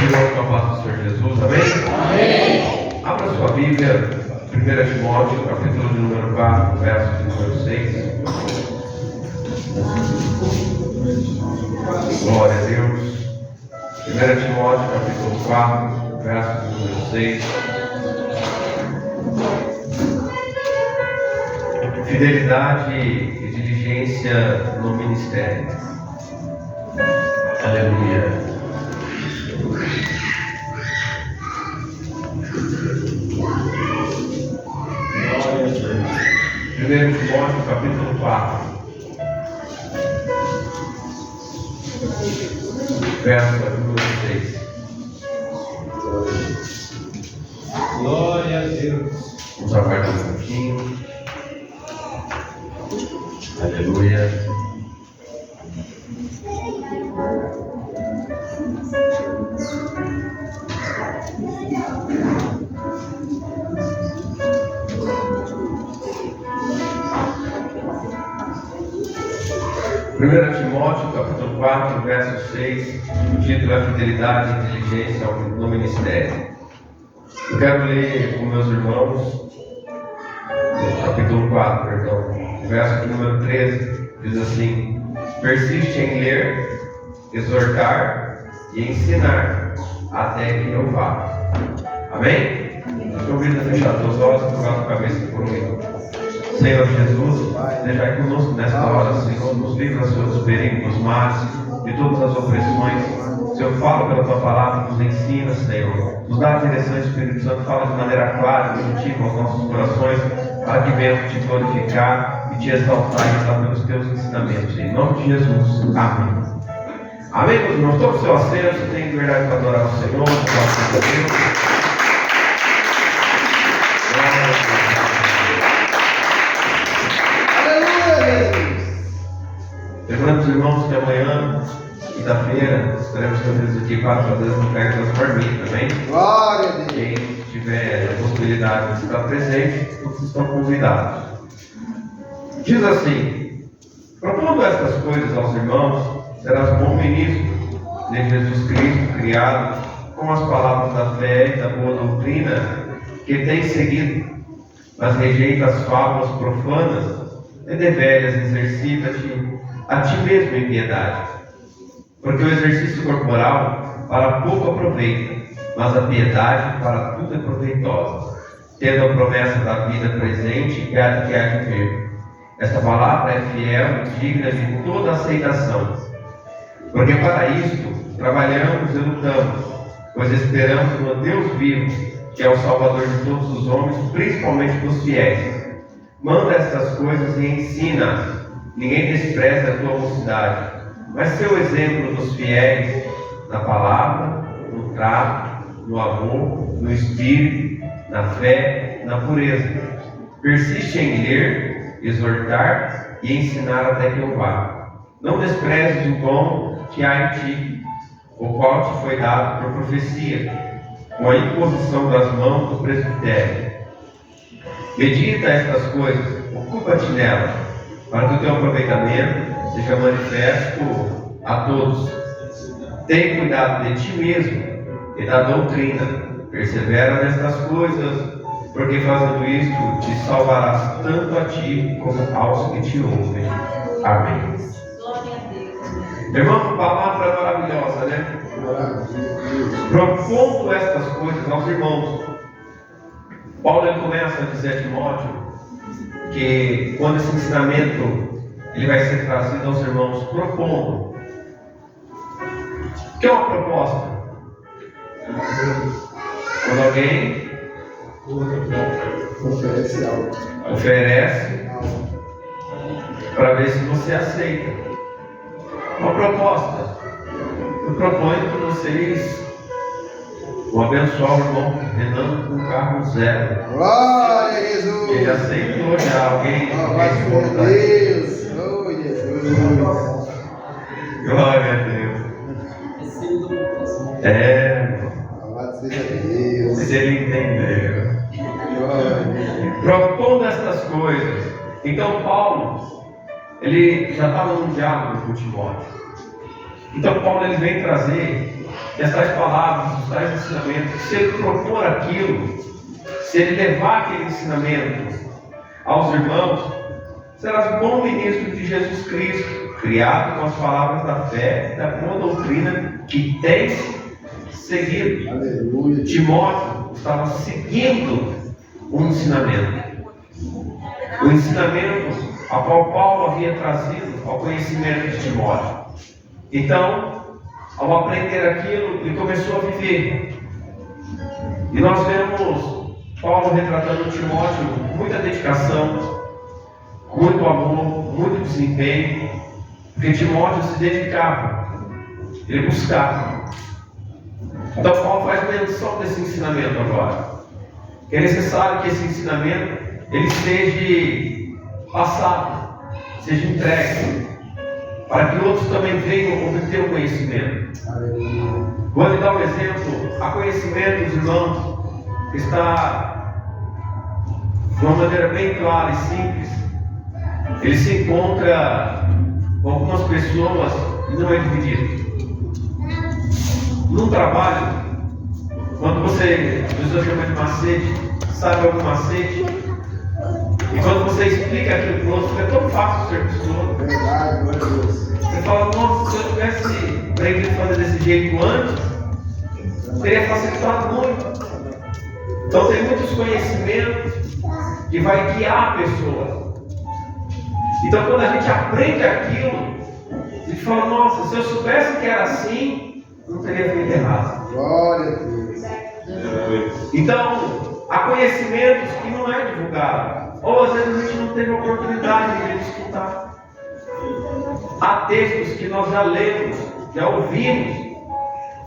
irmãos com a paz do Senhor Jesus, amém? Amém. Abra sua Bíblia, 1 Timóteo, capítulo de número 4, verso de número 6. Glória a Deus. 1 Timóteo, capítulo 4, verso de número 6. Fidelidade e diligência no ministério. Aleluia. 1 Timóteo, capítulo 4, verso número 6. Glória a Deus. Vamos aguardar um pouquinho. Aleluia. Primeiro Timóteo, capítulo 4, verso 6, o título é Fidelidade e Diligência no Ministério. Eu quero ler com meus irmãos, capítulo 4, perdão, verso de número 13, diz assim: persiste em ler, exortar e ensinar, até que eu vá. Amém? Eu convido a fechar seus olhos e colocar a cabeça por um minuto. Senhor Jesus, esteja conosco nesta hora, Senhor, nos livra dos seus perigos, males, de todas as opressões. Senhor, fala pela tua palavra, nos ensina, Senhor, nos dá a direção, Espírito Santo, fala de maneira clara e objetiva aos nossos corações, para que venhamos te glorificar e te exaltar e exaltar pelos teus ensinamentos. Em nome de Jesus, amém. Amém, meus irmãos, todo o seu assento, tem liberdade para adorar o Senhor, glória a Deus. Lembrando os irmãos que amanhã, quinta-feira, estaremos reunidos aqui 4 vezes no perto das marmitas, amém? Glória a Deus. Quem tiver a possibilidade de estar presente, todos estão convidados. Diz assim: propondo estas coisas aos irmãos, serás bom ministro de Jesus Cristo, criado com as palavras da fé e da boa doutrina que tens seguido, mas rejeita as fábulas profanas e de velhas, exercita-te a ti mesmo em piedade. Porque o exercício corporal para pouco aproveita, mas a piedade para tudo é proveitosa, tendo a promessa da vida presente que há de vir. Esta palavra é fiel e digna de toda aceitação. Porque para isto trabalhamos e lutamos, pois esperamos no Deus vivo, que é o Salvador de todos os homens, principalmente dos fiéis. Manda estas coisas e ensina. Ninguém despreza a tua mocidade, mas seu exemplo dos fiéis na palavra, no trato, no amor, no espírito, na fé, na pureza. Persiste em ler, exortar e ensinar até que eu vá. Não desprezes o dom que há em ti, o qual te foi dado por profecia, com a imposição das mãos do presbitério. Medita estas coisas, ocupa-te nelas, para que o teu aproveitamento seja manifesto a todos. Tem cuidado de ti mesmo e da doutrina, persevera nestas coisas, porque fazendo isto te salvarás tanto a ti como aos que te ouvem. Amém. Irmão, palavra maravilhosa, né? Propondo estas coisas aos irmãos, Paulo ele começa a dizer a Timóteo que quando esse ensinamento ele vai ser trazido aos irmãos propondo. O que é uma proposta? Quando alguém oferece para ver se você aceita. Uma proposta. Eu proponho que vocês vão abençoar o irmão Renan com um carro zero. Glória a Jesus. Ele aceitou já alguém. Glória a Deus. Oh, Jesus. Glória a Deus. Louvado seja Deus. Se ele entendeu. Glória a Deus. Propondo estas coisas. Então Paulo, ele já estava num diálogo com Timóteo. Então Paulo ele vem trazer que as tais palavras, os tais ensinamentos, se ele propor aquilo, se ele levar aquele ensinamento aos irmãos, serás bom ministro de Jesus Cristo, criado com as palavras da fé e da boa doutrina que tens seguido. Aleluia. Timóteo estava seguindo o ensinamento. O ensinamento a qual Paulo havia trazido ao conhecimento de Timóteo. Então, ao aprender aquilo, ele começou a viver. E nós vemos Paulo retratando Timóteo com muita dedicação, muito amor, muito desempenho, porque Timóteo se dedicava, ele buscava. Então Paulo faz menção desse ensinamento agora. Que é necessário que esse ensinamento ele seja passado, seja entregue, para que outros também venham obter o conhecimento. Vou lhe dar um exemplo. Há conhecimento, os irmãos, que está de uma maneira bem clara e simples. Ele se encontra com algumas pessoas e não é dividido. Num trabalho, quando você, a pessoa chama de macete, sabe algum macete, e quando você explica aquilo para o outro, fica tão fácil o serviço do outro. Verdade, glória a Deus. Você fala, nossa, se eu tivesse aprendido a fazer desse jeito antes, teria facilitado muito. Então tem muitos conhecimentos que vai guiar a pessoa. Então quando a gente aprende aquilo, a gente fala, nossa, se eu soubesse que era assim, não teria feito errado. Glória a Deus. Então, há conhecimentos que não é divulgado. Ou às vezes a gente não teve a oportunidade de escutar. Há textos que nós já lemos, já ouvimos,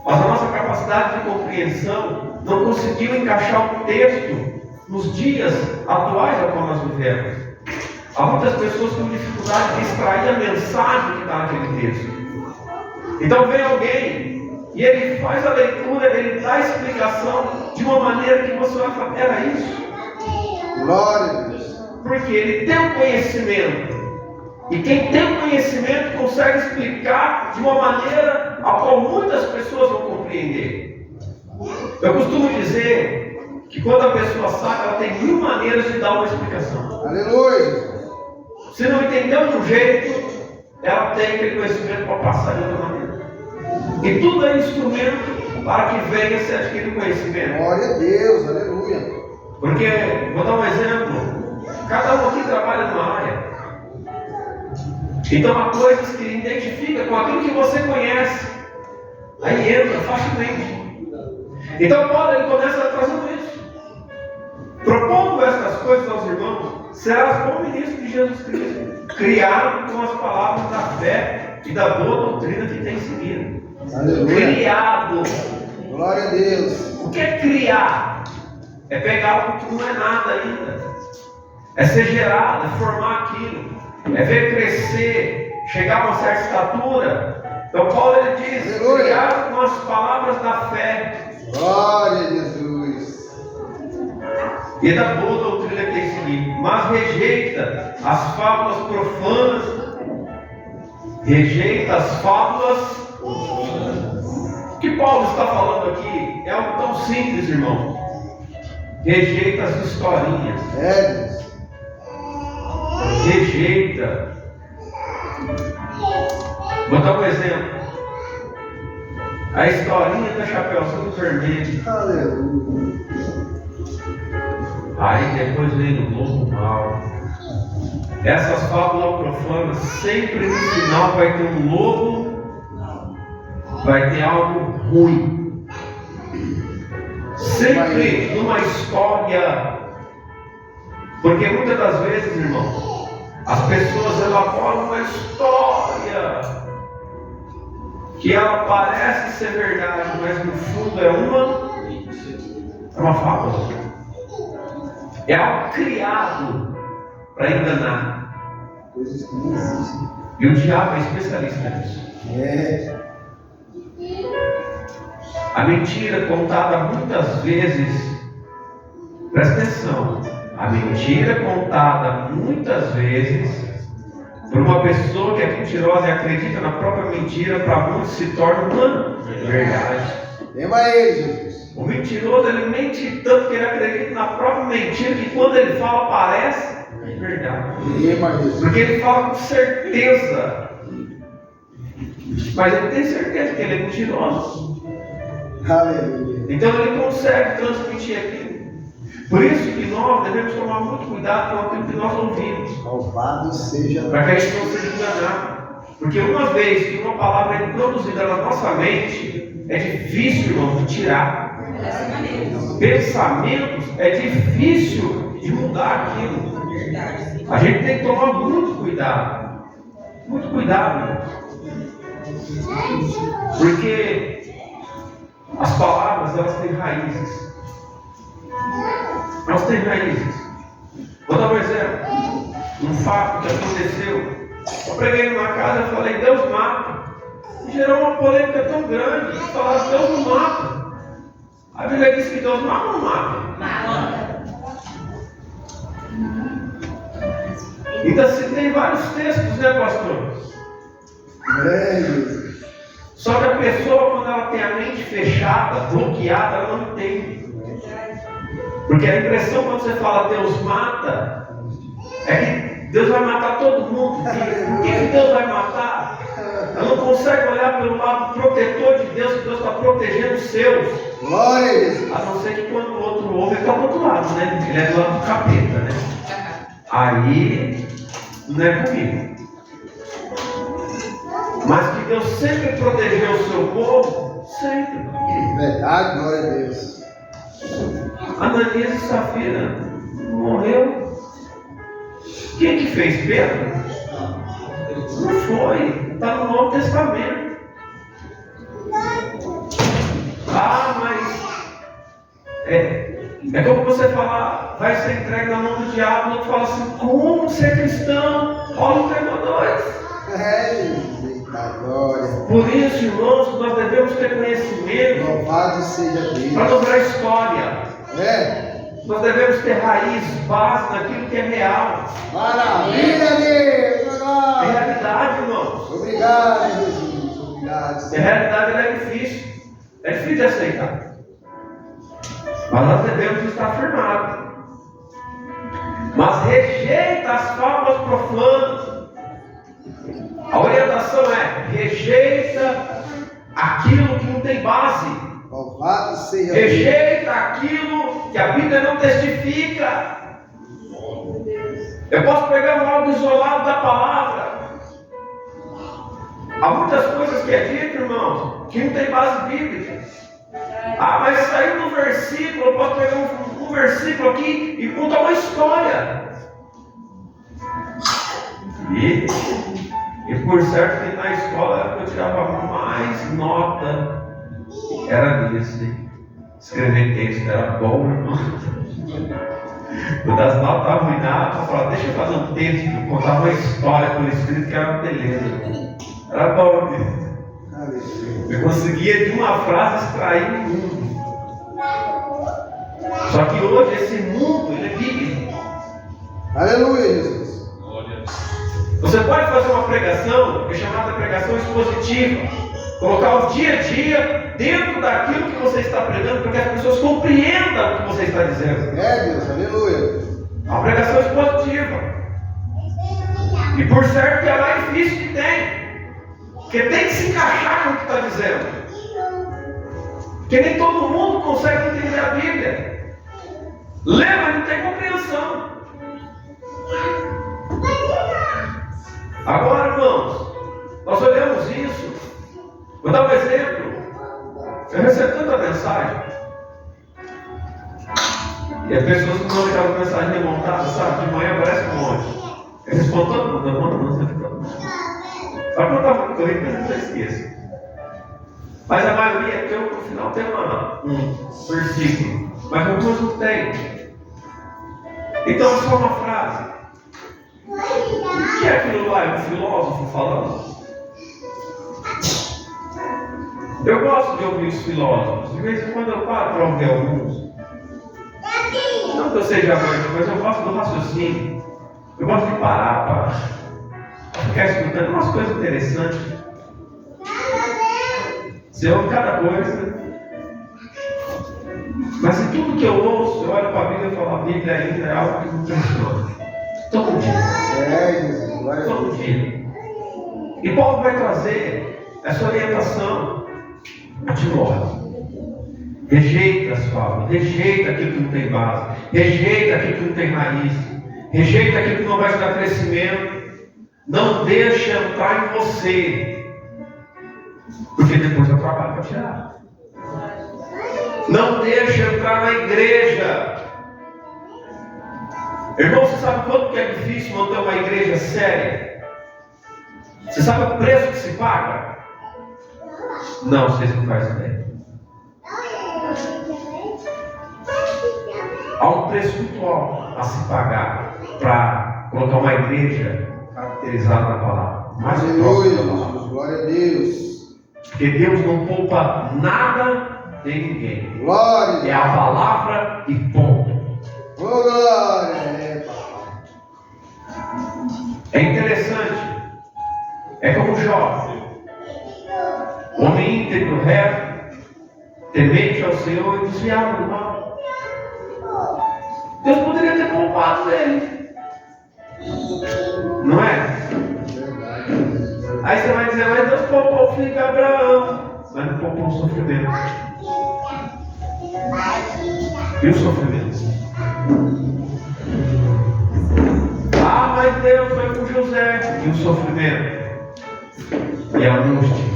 mas a nossa capacidade de compreensão não conseguiu encaixar o texto nos dias atuais a qual nós vivemos. Há muitas pessoas com dificuldade de extrair a mensagem que está naquele texto. Então vem alguém e ele faz a leitura, ele dá a explicação de uma maneira que você vai falar, era isso? Glória a Deus. Porque ele tem um conhecimento. E quem tem um conhecimento consegue explicar de uma maneira a qual muitas pessoas vão compreender. Eu costumo dizer que quando a pessoa sabe, ela tem 1000 maneiras de dar uma explicação. Aleluia. Se não entendeu de um jeito, ela tem aquele conhecimento para passar de outra maneira. E tudo é instrumento para que venha se adquirir conhecimento. Glória a Deus, aleluia. Porque, vou dar um exemplo, cada um aqui trabalha numa área. Então há coisas que identifica com aquilo que você conhece. Aí entra facilmente. Então Paulo ele começa trazendo isso. Propondo estas coisas aos irmãos, serás bom ministro de Jesus Cristo, criado com as palavras da fé e da boa doutrina que tem seguido. Aleluia. Criado. Glória a Deus. O que é criar? É pegar algo que não é nada ainda. É ser gerado, é formar aquilo. É ver crescer, chegar a uma certa estatura. Então Paulo ele diz, Aleluia. criado com as palavras da fé Glória a Jesus. e da boa doutrina que tem seguido, mas rejeita as fábulas profanas. Rejeita as fábulas. O que Paulo está falando aqui é algo tão simples, irmão. Rejeita as historinhas. É, Deus. Rejeita. Vou dar um exemplo. A historinha da Chapeuzinho Vermelho. Aleluia. Aí depois vem o lobo mau. Essas fábulas profanas, sempre no final vai ter um lobo, vai ter algo ruim. Sempre numa história. Porque muitas das vezes, irmão, as pessoas elaboram uma história que ela parece ser verdade, mas no fundo é uma fábula. É algo criado para enganar. Coisas que não existem. E o diabo é especialista nisso. É. A mentira contada muitas vezes, presta atenção, a mentira contada muitas vezes por uma pessoa que é mentirosa e acredita na própria mentira, para muitos se torna uma verdade. Tema ele, Jesus. O mentiroso, ele mente tanto que ele acredita na própria mentira, que quando ele fala, parece verdade. Tema Jesus. Porque ele fala com certeza. Mas ele tem certeza que ele é mentiroso. Aleluia. Então ele consegue transmitir aquilo. Por isso que nós devemos tomar muito cuidado com aquilo que nós ouvimos. Louvado seja Para que a gente não seja enganado. Porque uma vez que uma palavra é introduzida na nossa mente, é difícil, irmão, de tirar. Pensamentos é difícil de mudar aquilo. A gente tem que tomar muito cuidado. Muito cuidado, irmão. Porque as palavras, elas têm raízes. Elas têm raízes. Vou dar um exemplo. Um fato que aconteceu. Eu preguei numa casa e falei, Deus mata. E gerou uma polêmica tão grande. Falaram, Deus não mata. A Bíblia diz que Deus mata ou não mata? Então se tem vários textos, né, pastor? Jesus. Só que a pessoa, quando ela tem a mente fechada, bloqueada, ela não entende. Porque a impressão quando você fala Deus mata, é que Deus vai matar todo mundo. Por que Deus vai matar? Ela não consegue olhar pelo lado protetor de Deus, que Deus está protegendo os seus. Glória a Jesus. A não ser que quando o outro ouve, ele está do outro lado, né? Ele é do lado do capeta, né? Aí, não é comigo. Mas que Deus sempre protegeu o seu povo, sempre. Verdade, glória a Deus. Ananias e Safira morreu. Quem que fez Pedro? Não foi. Está no Novo Testamento. Ah, mas é como você falar, vai ser entregue na mão do diabo. O outro fala assim, como ser cristão? Paulo entregou dois. Glória. Por isso, irmãos, nós devemos ter conhecimento Louvado seja Deus. para nos dar história. Nós devemos ter raiz, base naquilo que é real. Maravilha, Deus. É Glória. realidade, irmãos. Obrigado, Jesus. Obrigado. A realidade ela é difícil. É difícil de aceitar. Mas nós devemos estar firmados. Mas rejeita as fábulas profanas. A orientação é: rejeita aquilo que não tem base. Louvado seja Rejeita aquilo que a Bíblia não testifica. Eu posso pegar um algo isolado da palavra. Há muitas coisas que é dito, irmãos, que não tem base bíblica. Ah, mas saiu do versículo, eu posso pegar um versículo aqui e contar uma história. E por certo que na escola eu tirava mais nota. Era nisso, hein? Escrever texto era bom, irmão. Quando as notas estavam ruinadas, eu falava, deixa eu fazer um texto, contar uma história por escrito que era uma beleza. Era bom, mesmo. Eu conseguia de uma frase extrair um mundo. Só que hoje esse mundo, ele é bíblico. Aleluia, Jesus. Você pode fazer uma pregação, que é chamada pregação expositiva, colocar o dia a dia dentro daquilo que você está pregando, para que as pessoas compreendam o que você está dizendo. Deus, aleluia. Uma pregação expositiva. E por certo que é a mais difícil que tem. Porque tem que se encaixar com o que está dizendo. Porque nem todo mundo consegue entender a Bíblia. Lê, mas não tem compreensão. Agora, irmãos, nós olhamos isso. Vou dar um exemplo. Eu recebo tanta mensagem. E as pessoas que mandam aquela mensagem remontada, sabe? De manhã aparece um monte. Eu respondo todo mundo, eu mando não sempre todo mundo. Só que eu estava muito corrido, mas eu esqueço. Mas a maioria é que eu, no final tem um versículo. Mas alguns não tem. Então é só uma frase. O que é aquilo lá? É um filósofo falando? Eu gosto de ouvir os filósofos. De vez em quando eu paro para ouvir alguns. Não que eu seja amante, mas eu gosto do raciocínio. Eu gosto de parar para ficar escutando umas coisas interessantes. Você ouve cada coisa. tudo que eu ouço, eu olho para a Bíblia e falo, a Bíblia ainda é algo que me impressiona. Todo dia. Jesus. Glória a Todo Deus. dia. E Paulo vai trazer essa orientação de volta. Rejeita as falas, rejeita aquilo que não tem base, rejeita aquilo que não tem raiz, rejeita aquilo que não vai te dar crescimento. Não deixa entrar em você, porque depois eu trabalho para tirar. Não deixa entrar na igreja. Irmão, você sabe quanto que é difícil manter uma igreja séria? Você sabe o preço que se paga? Não, vocês não fazem ideia. Há um preço muito alto a se pagar para colocar uma igreja caracterizada na palavra. Mais próxima da Aleluia, palavra. Jesus. Glória a Deus. Porque Deus não poupa nada de ninguém. Glória. É a palavra e ponto. Oh, glória. É, papai. É interessante. É como Jó. Homem íntegro, reto, temente ao Senhor e desviado do mal. Deus poderia ter poupado ele. Não é? Aí você vai dizer, mas Deus poupou o filho de Abraão. Mas não poupou o sofrimento. E o sofrimento? Ah, mas Deus foi com José. E o sofrimento? E a angústia?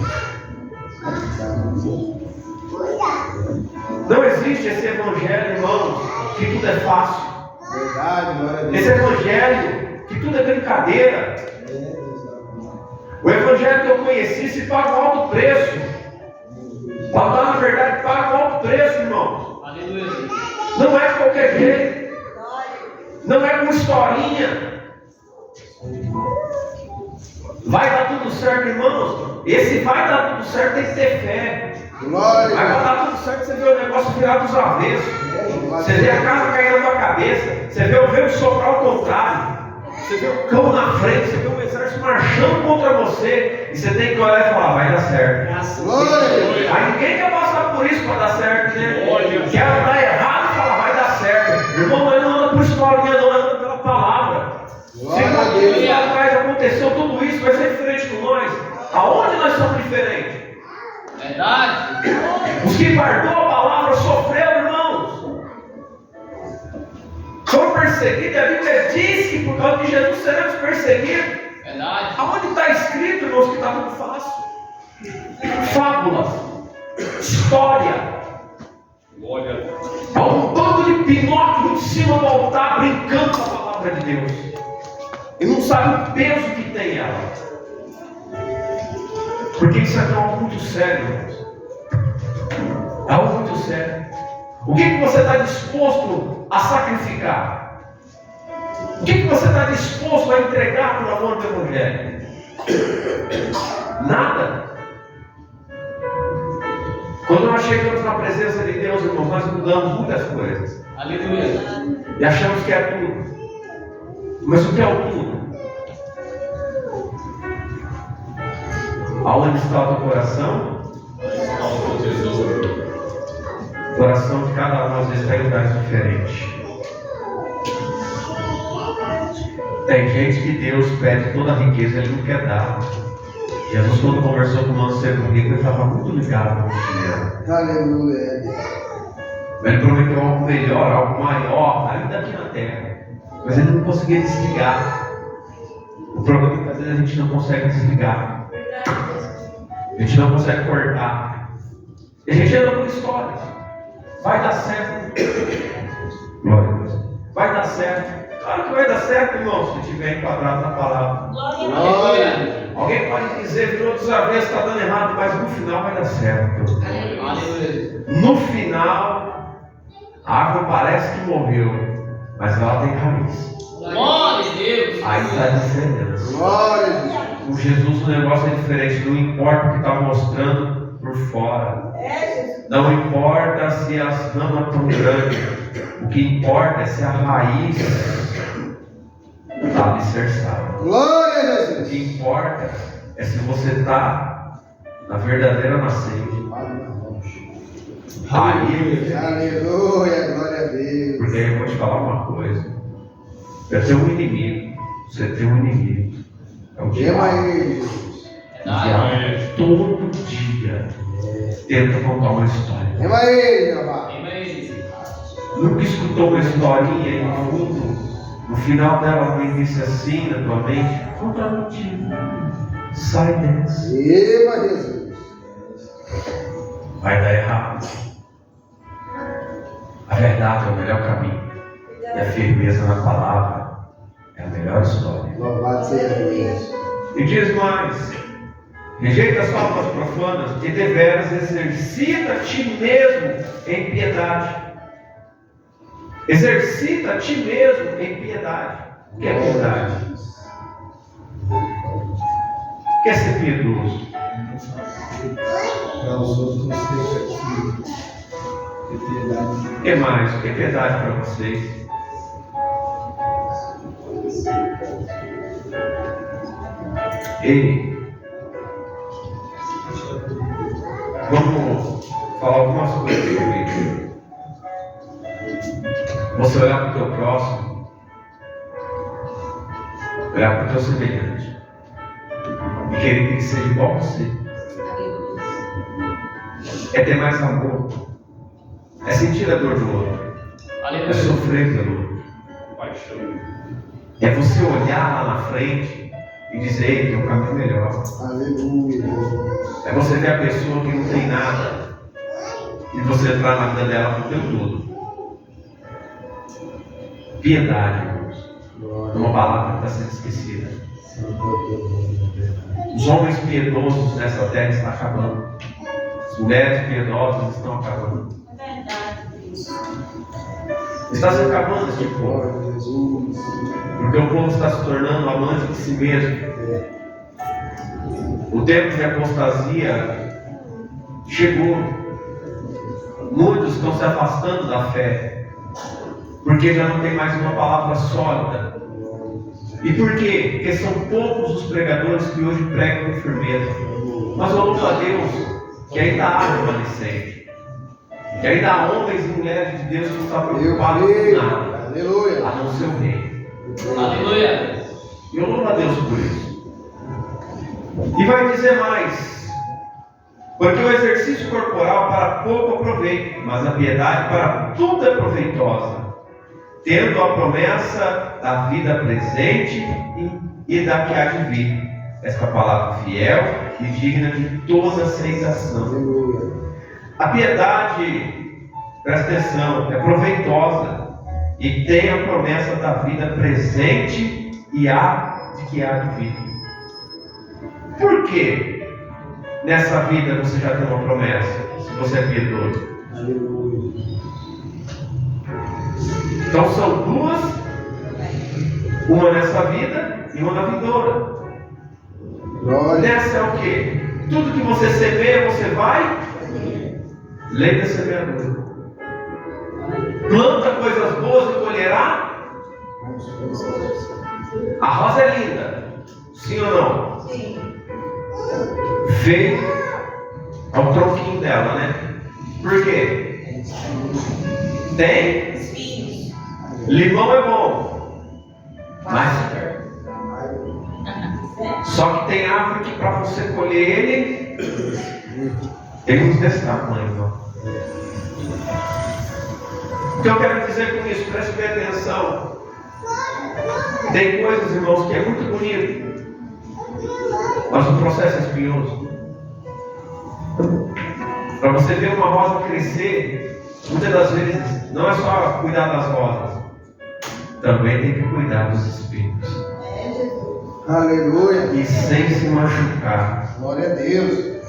Não existe esse evangelho, irmãos, que tudo é fácil. Verdade, glória a Deus. Esse evangelho que tudo é brincadeira. O evangelho que eu conheci se paga um alto preço. Pagar na verdade paga um alto preço, irmãos. Não é de qualquer jeito. Não é com historinha. Vai dar tudo certo, irmãos. Esse vai dar tudo certo tem que ter fé. Glória Vai a dar tudo certo, você vê o negócio virar dos avessos. Você vê a casa cair na tua cabeça. Você vê o vento soprar ao contrário. Você vê o cão na frente. Você vê o exército marchando contra você. E você tem que olhar e falar, vai dar certo. Glória. Aí ninguém quer passar por isso para dar certo, né? Quer dar errado e falar, vai dar certo. Irmão, mas não anda por historinha, não anda pela palavra. Se Glória a Deus. lá atrás aconteceu tudo isso, vai ser diferente com nós. Aonde nós somos diferentes? Verdade. Os que guardou a palavra sofreram, irmãos. Foram perseguidos. A Bíblia diz que por causa de Jesus seremos perseguidos. Verdade. Aonde está escrito, irmãos, que está tudo fácil? Fábulas, história. Há um bando de Pinóquio em cima do altar brincando com a palavra de Deus. E não sabe o peso que tem ela. Porque isso aqui é algo muito sério, irmãos. É algo muito sério. O que você está disposto a sacrificar? O que você está disposto a entregar por amor do Evangelho? Nada. Quando nós chegamos na presença de Deus, irmãos, nós mudamos muitas coisas. Aleluia. E achamos que é tudo. Mas o que é o tudo? Aonde está o teu coração? O coração de cada um às vezes está em lugares diferentes. Tem gente que Deus pede toda a riqueza, Ele não quer dar. Jesus, quando conversou com o mancebo rico, ele estava muito ligado com o dinheiro. Aleluia. Ele prometeu algo melhor, algo maior, ainda aqui na terra. Mas ele não conseguia desligar. O problema é que às vezes a gente não consegue desligar. A gente não consegue cortar. E a gente anda por histórias. Vai dar certo. Glória a Deus. Vai dar certo. Claro que vai dar certo, irmão, se estiver enquadrado na palavra. Glória. Alguém pode dizer que outros vezes está dando errado, mas no final vai dar certo. Aleluia. No final, a árvore parece que morreu, mas ela tem raiz. Glória a Deus. Aí está a diferença. Glória a Deus. Com Jesus o negócio é diferente, não importa o que está mostrando por fora. Não importa se as ramas estão grandes. O que importa é se a raiz está alicerçada. Glória a O Jesus. que importa é se você está na verdadeira nascente. Aí, Aleluia, glória a Deus. porque eu vou te falar uma coisa. Eu tenho um inimigo. Você tem um inimigo. É o Tema diabo. aí, Jesus. O diabo todo dia tenta contar uma história. Tema aí, Jeová. Nunca escutou uma historinha e no fundo, no final dela alguém disse assim na tua mente: conta mentira. Sai dessa. Tema, Jesus. Vai dar errado. A verdade é o melhor caminho. E a firmeza na palavra é a melhor história. Louvado seja Deus. E diz mais: rejeita as palavras profanas e deveras exercita a ti mesmo em piedade. Exercita a ti mesmo em piedade. O que é piedade? O que é ser piedoso? Para os outros não ser piedade. O que mais? O que é piedade para vocês? Ei, vamos falar algumas coisas sobre isso. Você olhar para o teu próximo, olhar para o teu semelhante e querer que ele seja igual a você. É ter mais amor, é sentir a dor do outro, é sofrer pelo outro. É você olhar lá na frente e dizer: ei, tem um caminho melhor. Aleluia. É você ver a pessoa que não tem nada e você entrar na vida dela com o tempo todo. Piedade, irmãos, é uma palavra que está sendo esquecida. Os homens piedosos nessa terra estão acabando. As mulheres piedosas estão acabando. Está se acabando esse povo. Glória a Jesus. Porque o povo está se tornando amante de si mesmo. O tempo de apostasia chegou. Muitos estão se afastando da fé, porque já não tem mais uma palavra sólida. E por quê? Porque são poucos os pregadores que hoje pregam com firmeza. Mas eu louvo a Deus que ainda há remanescente, que ainda há homens e mulheres de Deus que não estão Eu preocupados com creio. nada, Aleluia. a não ser o reino. Aleluia. E eu louvo a Deus por isso. E vai dizer mais: porque o exercício corporal para pouco aproveita, mas a piedade para tudo é proveitosa, tendo a promessa da vida presente e da que há de vir. Esta palavra fiel e digna de toda aceitação. Aleluia. A piedade, presta atenção, é proveitosa e tem a promessa da vida presente e de que há de vir. Por quê? Nessa vida você já tem uma promessa, se você é piedoso. Aleluia. Então são duas, uma nessa vida e uma na vindoura. Glória. Nessa é o quê? Tudo que você semeia, você vai. Lei da semeadura. Planta coisas boas e colherá. A rosa é linda, sim ou não? Sim. Veio ao tronquinho dela, né? Por quê? Tem. Espinhos. Limão é bom, mas só que tem árvore que para você colher ele, tem uns desse tamanho, irmão. O que eu quero dizer com isso? Preste bem atenção. Tem coisas, irmãos, que é muito bonito, mas o processo é espinhoso. Para você ver uma rosa crescer, muitas das vezes não é só cuidar das rosas, também tem que cuidar dos espinhos. Aleluia. E sem se machucar. Glória a Deus.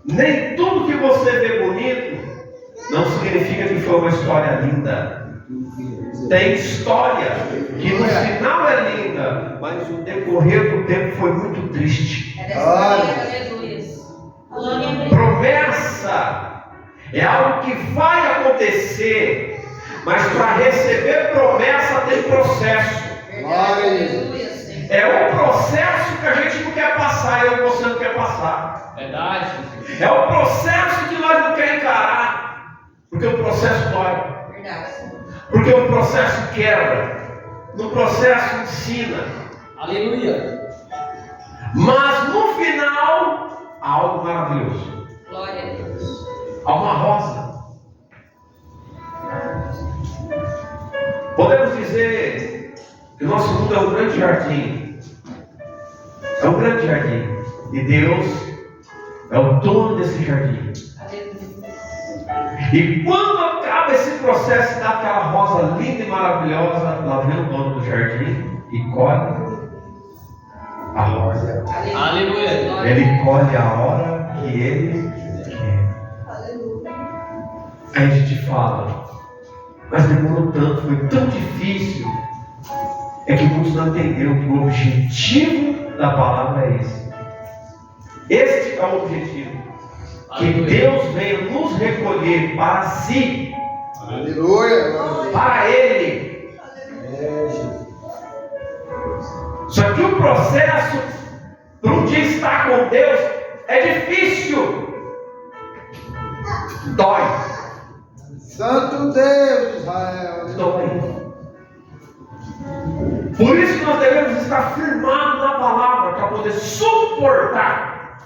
Nem tudo que você vê bonito não significa que foi uma história linda. Tem história que no final é linda, mas o decorrer do tempo foi muito triste. Promessa é algo que vai acontecer, mas para receber promessa tem processo. Glória a Deus. É um processo que a gente não quer passar, eu e você não quer passar. Verdade. É um processo que nós não queremos encarar. Porque o processo dói. Verdade. Porque o processo quebra. No processo ensina. Aleluia. Mas no final, há algo maravilhoso. Glória a Deus. Há uma rosa. Podemos dizer que o nosso mundo é um grande jardim. É um grande jardim. E Deus é o dono desse jardim. Aleluia. E quando acaba esse processo daquela rosa linda e maravilhosa, lá vem o dono do jardim e colhe a rosa. Aleluia. Glória. Ele colhe a hora que ele quer. Aleluia. Aí a gente fala, mas demorou tanto, foi tão difícil. É que muitos não entenderam que o objetivo da palavra é esse. Este é o objetivo. Que Aleluia. Deus venha nos recolher para si, Aleluia. para Ele. É, Jesus. Só que o processo para um dia estar com Deus é difícil. Dói. Santo Deus de Israel. Dói. Por isso que nós devemos estar firmados na palavra para poder suportar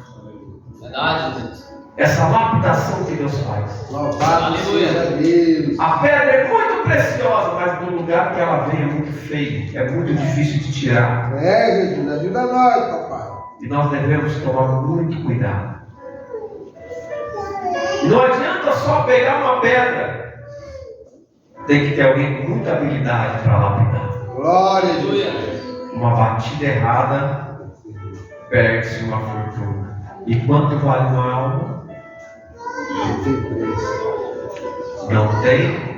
Verdade, Jesus. essa lapidação que Deus faz. Louvado Aleluia. seja Deus. A pedra é muito preciosa, mas do lugar que ela vem é muito feio, é muito difícil de tirar. É, Jesus, ajuda nós, papai. E nós devemos tomar muito cuidado. E não adianta só pegar uma pedra. Tem que ter alguém com muita habilidade para lapidar. Glória a Deus. Aleluia. Uma batida errada perde-se uma fortuna. E quanto vale uma alma? Não tem preço. Não tem.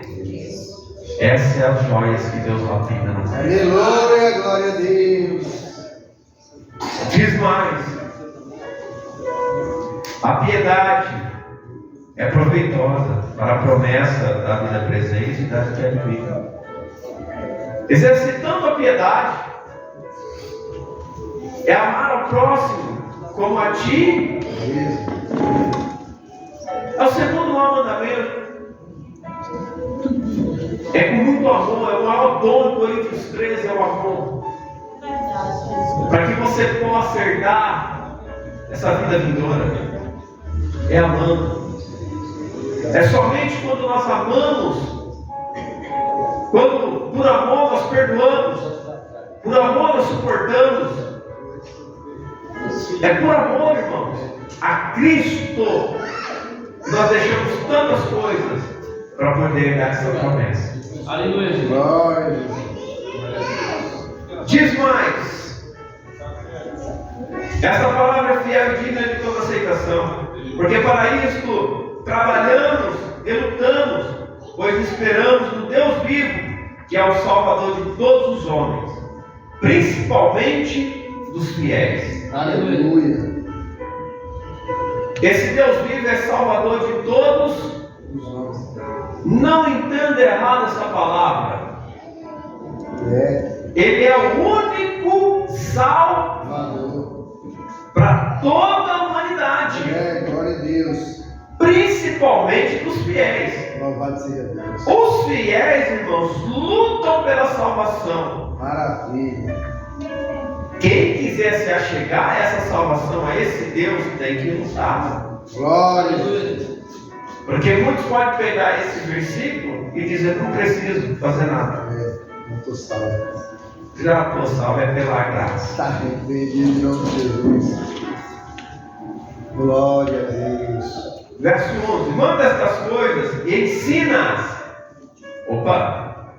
Essas são as joias que Deus lapida na terra. Aleluia, glória a Deus. Diz mais. A piedade é proveitosa para a promessa da vida presente e da que é vida. Exercitando a piedade é amar ao próximo como a ti. É o segundo mandamento. É com muito amor, é o maior dom entre os três, é o amor. Para que você possa herdar essa vida vindoura. É amando. É somente quando nós amamos, quando por amor nós perdoamos, por amor nós suportamos. É por amor, irmãos, a Cristo nós deixamos tantas coisas para poder dar essa promessa. Aleluia, Jesus. Glória a Deus. Diz mais. Esta palavra é fiel e digna de toda aceitação, porque para isto trabalhamos e lutamos, pois esperamos no Deus vivo, que é o Salvador de todos os homens, principalmente dos fiéis. Aleluia. Aleluia. Esse Deus vivo é Salvador de todos. Não entenda errado essa palavra. É. Ele é o único salvo Valor. para toda a humanidade, É, glória a Deus. principalmente dos fiéis. Louvado seja Deus. Os fiéis, irmãos, lutam pela salvação. Maravilha. Quem quiser se achegar a essa salvação, a esse Deus, tem que lutar. Glória a Deus. Aleluia. Porque muitos podem pegar esse versículo e dizer: não preciso fazer nada. É, não estou salvo. Já estou salvo, é pela graça. Está arrependido em nome de Jesus. Glória a Deus. Verso 11: manda estas coisas e ensina-as. Opa!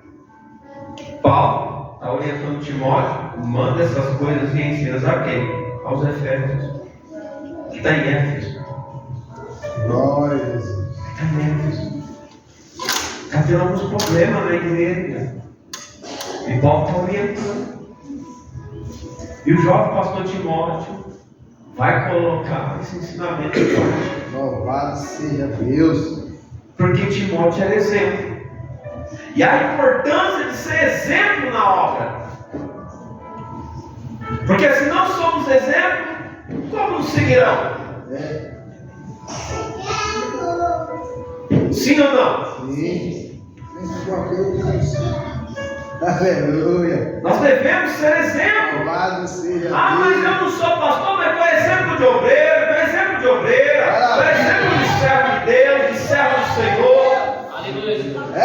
Paulo está orientando Timóteo: manda essas coisas e ensina-as a quem? Aos Efésios. Que está em Éfeso. Glória a Jesus. Está em Éfeso. Está tendo alguns problemas na igreja. E Paulo está orientando. E o jovem pastor Timóteo vai colocar esse ensinamento em prática. Louvado seja Deus. Porque Timóteo era exemplo. E a importância de ser exemplo na obra. Porque se não somos exemplo, como nos seguirão? É. Sim ou não? Sim. Aleluia. Nós devemos ser exemplo. Louvado seja Ah, mas eu não sou pastor, mas tu é exemplo de obreiro, tu é exemplo de obreira, tu é exemplo de servo de Deus, de servo do Senhor. Aleluia.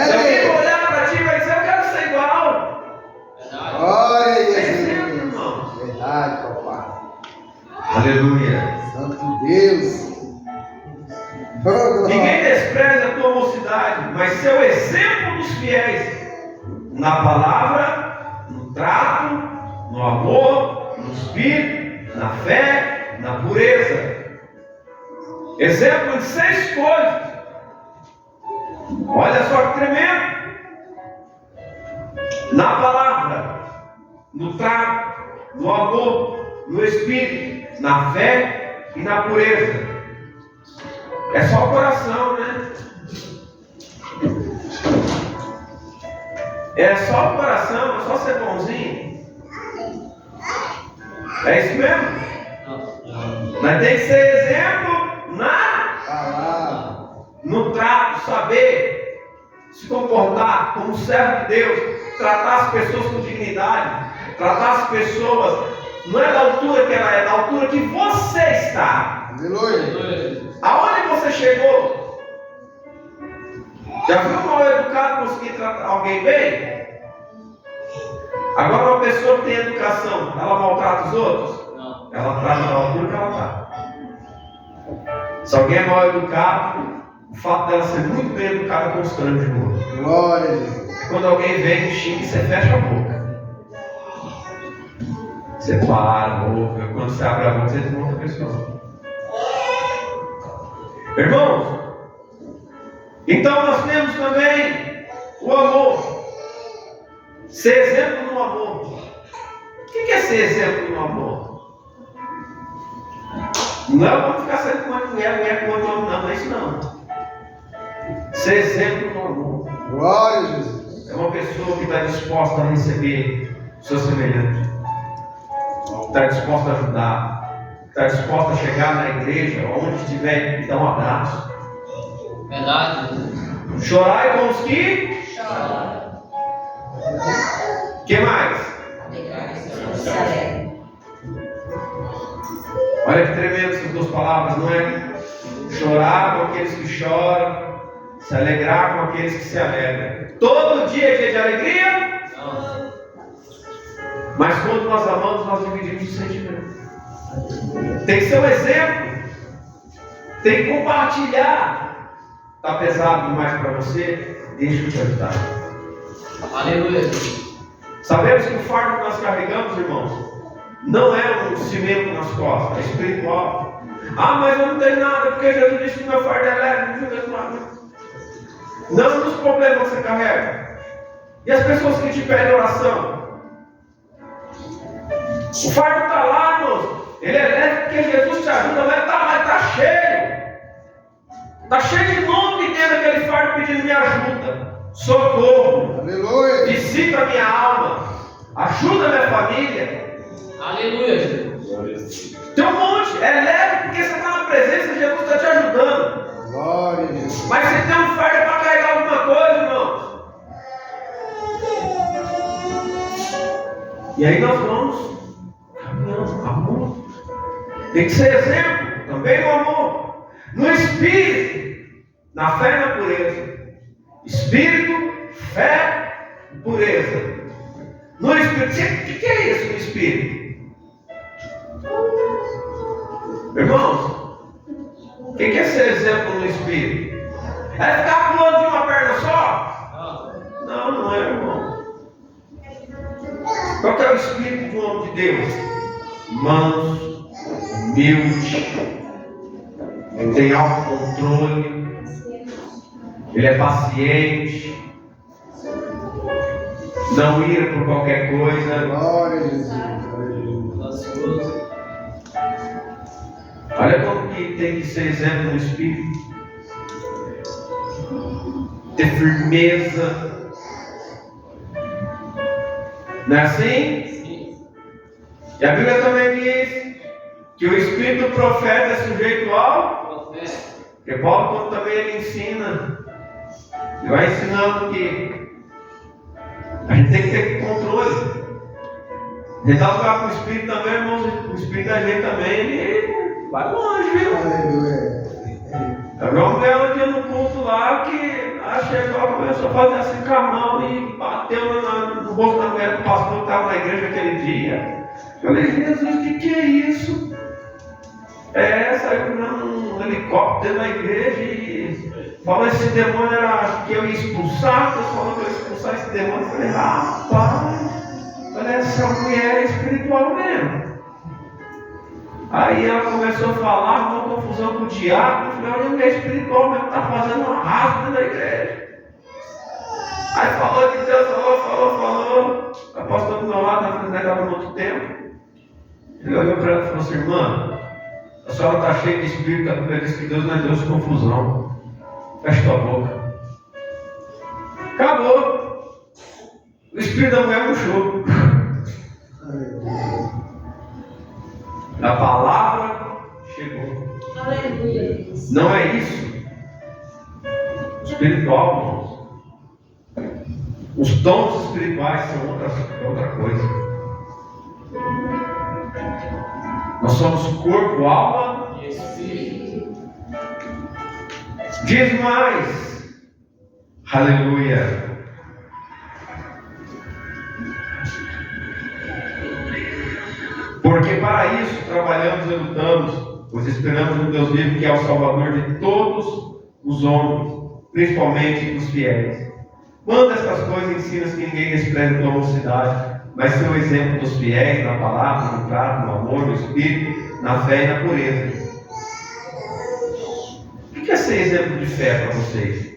Se alguém olhar para ti e vai dizer, eu quero ser igual. Verdade. Glória a É exemplo, Jesus. irmão. Verdade, papai. Aleluia. Santo Deus. Oh, glória. Ninguém despreza a tua mocidade, mas ser o exemplo dos fiéis na palavra, no trato, no amor, no espírito, na fé, na pureza. Exemplo de 6 coisas. Olha só que tremendo. Na palavra, no trato, no amor, no espírito, na fé e na pureza. É só o coração, né? É só o coração, é só ser bonzinho. É isso mesmo? Não. Mas tem que ser exemplo na Palavra. no trato, saber se comportar como servo de Deus, tratar as pessoas com dignidade, tratar as pessoas, não é da altura que ela é, da altura que você está. Aleluia. Aleluia. Aonde você chegou? Já viu um mal educado conseguir tratar alguém bem? Agora uma pessoa que tem educação, ela maltrata os outros? Não. Ela trata da altura que ela está. Se alguém é mal educado, o fato dela ser muito bem educada constrange o outro. Glória a Jesus. Quando alguém vem e xinga, você fecha a boca. Você para, ouve. Quando você abre a boca, você desmonta a pessoa. Irmãos, então nós temos também o amor. Ser exemplo no amor. O que é ser exemplo no amor? Não é vamos ficar sendo com uma mulher com outro homem, não é isso não. Ser exemplo no amor. Glória a Jesus. É uma pessoa que está disposta a receber o seu semelhante. Está disposta a ajudar. Está disposta a chegar na igreja, onde estiver, e dar um abraço. Verdade. Chorai com os que? Chora. O que mais? Alegrar-se com os que se alegram. Olha que tremendo essas 2 palavras, não é? Chorar com aqueles que choram, se alegrar com aqueles que se alegram. Todo dia é dia de alegria, Não. mas quando nós amamos, nós dividimos o sentimento. Tem que ser um exemplo, tem que compartilhar. Está pesado demais para você? Deixa eu te ajudar. Aleluia. Sabemos que o fardo que nós carregamos, irmãos, não é um cimento nas costas, é espiritual. Ah, mas eu não tenho nada, porque Jesus disse que meu fardo é leve, não tem nada. Não dos problemas que você carrega. E as pessoas que te pedem oração? O fardo está lá, irmãos. Ele é leve porque Jesus te ajuda, mas está cheio. Está cheio de nome dentro daquele fardo pedindo me ajuda. Socorro. Aleluia. Visita a minha alma. Ajuda a minha família. Aleluia. Tem um monte. É leve porque você está na presença de Jesus, está te ajudando. Glória a Jesus. Mas você tem um fardo para carregar alguma coisa, irmãos. E aí nós vamos caminhando, amor. Tem que ser exemplo, também no amor. No espírito, na fé e na pureza. Espírito, fé e pureza. No espírito, o que é isso no espírito? Irmãos, o que é ser exemplo no espírito? É ficar pulando de uma perna só? Não. Não, não é, irmão. Qual que é o espírito do homem de Deus? Manso, humilde, ele tem autocontrole, ele é paciente, não ira por qualquer coisa. Glória a Jesus. Glória a Jesus. Ansioso. Olha como que tem que ser exemplo no espírito. Ter firmeza. Não é assim? Sim. E a Bíblia também diz que o espírito do profeta é sujeito ao Profeta. Porque Paulo, quando também ele ensina, ele vai ensinando que a gente tem que ter controle. A gente está lugar com o Espírito também, irmãos, o Espírito da gente também, ele vai longe, viu? Aleluia. Eu vi uma mulher um dia no culto lá que chegou, começou a fazer assim com a mão e bateu no rosto da mulher do pastor que estava na igreja aquele dia. Eu falei, Jesus, o que é isso? Saiu um helicóptero na igreja e falou esse demônio era que eu ia expulsar, Deus falou que eu ia expulsar esse demônio. Eu falei, rapaz, essa mulher é espiritual mesmo. Aí ela começou a falar, uma confusão com o diabo. Eu falei, olha, a mulher espiritual mesmo está fazendo um arrasto na igreja. Aí falou de Deus, falou. A pastora do meu lado, na frente dela no outro tempo. Ele olhou para ela e falou assim, irmã, a senhora está cheia de espírito, a Bíblia diz que Deus não é Deus de confusão. Fecha tua boca. Acabou. O espírito da mulher murchou. A palavra chegou. Aleluia. Não é isso. Espiritual, irmãos. Os dons espirituais são outra coisa. Nós somos corpo, alma E Espírito. Diz mais. Aleluia. Porque para isso trabalhamos e lutamos, pois esperamos no Deus vivo, que é o Salvador de todos os homens, principalmente dos fiéis. Quando estas coisas ensinas que ninguém despreze tua mocidade, mas seu exemplo dos fiéis na palavra, no trato, no amor, no espírito, na fé e na pureza. O que é ser exemplo de fé para vocês?